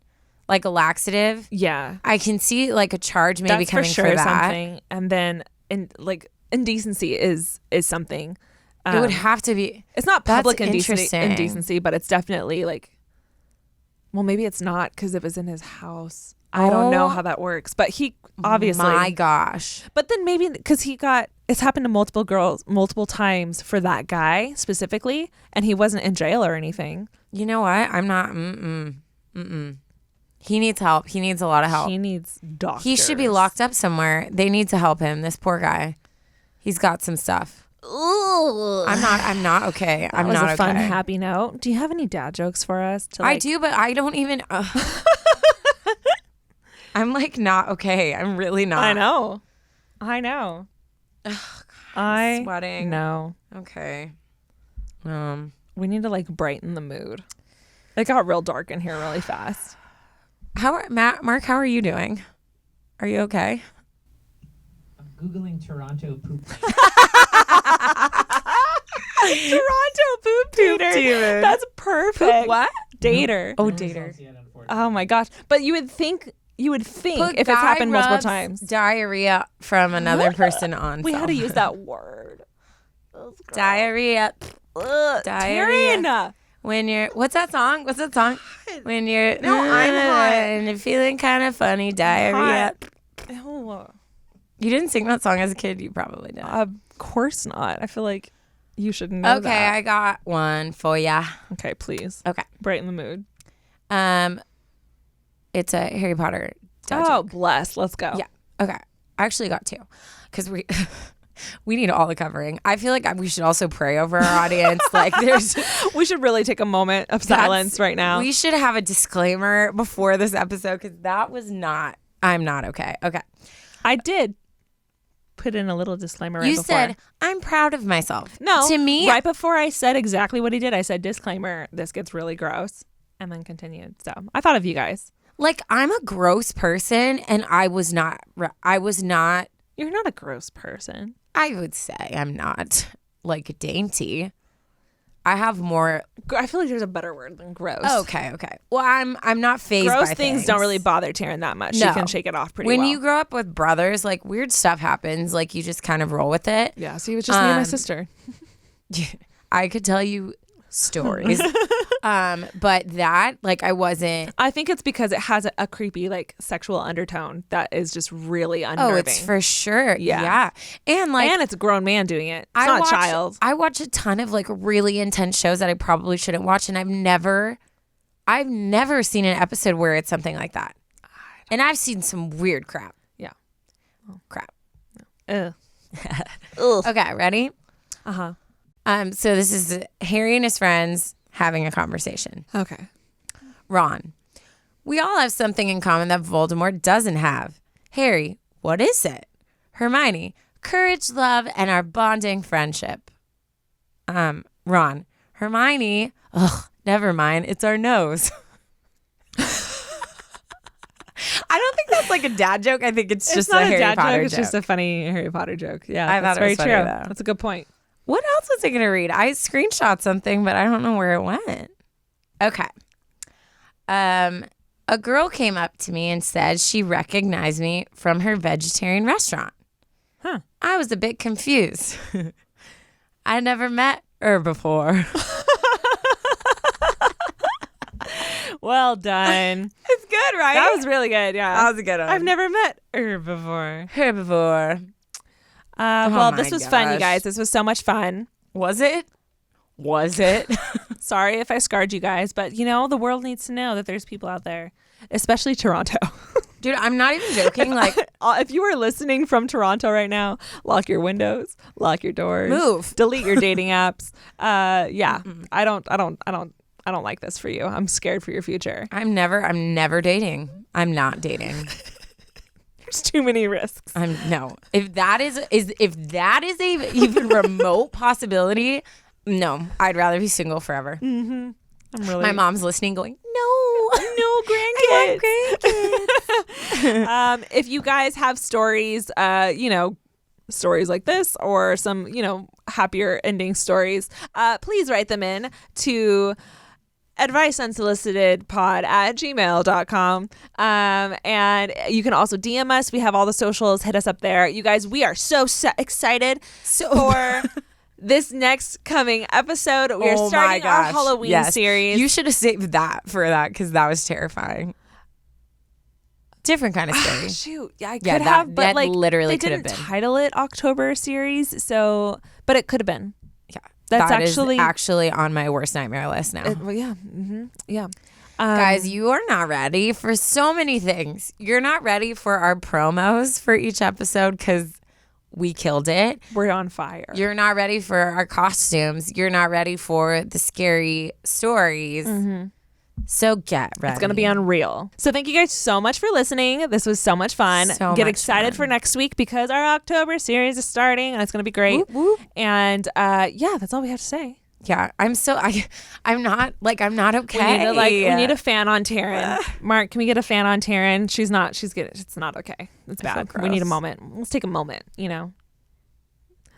like a laxative. Yeah, I can see like a charge maybe that's coming for sure for that. something. And then indecency is something. It would have to be. It's not That's public interesting. indecency, but it's definitely like. Well, maybe it's not because it was in his house. I don't know how that works, but he obviously. My gosh. But then maybe because it's happened to multiple girls multiple times for that guy specifically, and he wasn't in jail or anything. You know what? I'm not. He needs help. He needs a lot of help. He needs doctors. He should be locked up somewhere. They need to help him. This poor guy. He's got some stuff. Ooh. I'm not okay. That I'm was not a fun, okay. happy note. Do you have any dad jokes for us? I do, but I don't even. I'm like not okay. I'm really not. I know. I'm sweating. No. Okay. We need to like brighten the mood. It got real dark in here really fast. Mark, how are you doing? Are you okay? I'm Googling Toronto poop. Toronto poop dater. That's perfect. What? Dater. Oh, No dater. results yet, unfortunately. Oh my gosh. But you would think if it's happened multiple times. Diarrhea from another person on. We had to film. use that word. Diarrhea. Ugh, Diarrhea. Taryne. When you're, what's that song? When you're, No, I'm hot. and you're feeling kind of funny, diarrhea. Ew. You didn't sing that song as a kid. You probably did. Of course not. I feel like you should know Okay, that. I got one for ya. Okay, please. Okay. Brighten the mood. It's a Harry Potter dad Oh, joke. bless. Let's go. Yeah. Okay. I actually got 2 because we we need all the covering. I feel like we should also pray over our audience. Like there's We should really take a moment of silence right now. We should have a disclaimer before this episode because that was not. I'm not okay. Okay. I did put in a little disclaimer right You before. said I'm proud of myself. No. To me, right before I said exactly what he did, I said, disclaimer, this gets really gross. And then continued. So I thought of you guys. like I'm a gross person, and I was not. You're not a gross person. I would say I'm not like dainty. I have more. I feel like there's a better word than gross. Okay. Well, I'm not phased Gross by things don't really bother Taryne that much. She No. can shake it off pretty When well. you grow up with brothers, like weird stuff happens. Like you just kind of roll with it. Yeah, see, it was just me and my sister. I could tell you stories. But that, like, I wasn't. I think it's because it has a creepy, like, sexual undertone that is just really unnerving. Oh, it's for sure. Yeah. Yeah. And like, and it's a grown man doing it. It's not a child. I watch a ton of like really intense shows that I probably shouldn't watch, and I've never seen an episode where it's something like that. And I've seen some weird crap. Yeah. Crap. Ugh. Ugh. Okay, ready? Uh-huh. So this is Harry and his friends having a conversation. Okay. Ron, we all have something in common that Voldemort doesn't have. Harry, what is it? Hermione, courage, love, and our bonding friendship. Ron, Hermione, never mind, it's our nose. I don't think that's like a dad joke. I think it's just not a Harry dad Potter joke. joke. It's just a funny Harry Potter joke. Yeah, I that's thought it was very funny, true. though. That's a good point. What else was I going to read? I screenshot something, but I don't know where it went. Okay. A girl came up to me and said she recognized me from her vegetarian restaurant. Huh. I was a bit confused. I never met her before. Well done. It's good, right? That was really good. Yeah. That was a good one. I've never met her before. Her before. Well, my this was fun, you gosh. guys. This was so much fun. Was it? Was it? Sorry if I scarred you guys, but the world needs to know that there's people out there, especially Toronto. Dude, I'm not even joking. Like, if you are listening from Toronto right now, lock your windows, lock your doors, move, delete your dating apps. Yeah, I don't like this for you. I'm scared for your future. I'm never dating. I'm not dating. There's too many risks. No. If that is a even remote possibility, no. I'd rather be single forever. Mm-hmm. My mom's listening, going, no grandkids. I want grandkids. If you guys have stories, stories like this or some, happier ending stories, please write them in to adviceunsolicitedpod@gmail.com. And you can also DM us. We have all the socials. Hit us up there. You guys, we are so excited for this next coming episode. We are starting our Halloween series. You should have saved that for that because that was terrifying. Different kind of scary. Shoot. Yeah, I could have, but that literally they could have didn't been. title it October series, but it could have been. Yeah. That's that is actually on my worst nightmare list now. Well, yeah. Mm-hmm. Yeah. Guys, you are not ready for so many things. You're not ready for our promos for each episode because we killed it. We're on fire. You're not ready for our costumes. You're not ready for the scary stories. Mm-hmm. So get ready. It's going to be unreal. So thank you guys so much for listening. This was so much fun. Get excited for next week because our October series is starting and it's going to be great. Whoop, whoop. And that's all we have to say. Yeah, I'm not okay. We need a fan on Taryne. Mark, can we get a fan on Taryne? It's not okay. It's bad. We need a moment. Let's take a moment,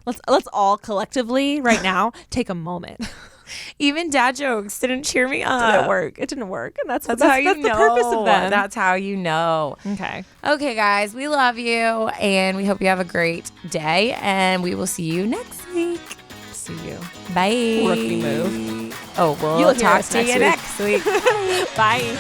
Let's all collectively right now take a moment. Even dad jokes didn't cheer me up. It didn't work. And that's how you the know. purpose of them. That's how you know. Okay. Okay, guys, we love you and we hope you have a great day and we will see you next week. See you. Bye. Rookie move. Oh, we'll talk to you next week. Bye.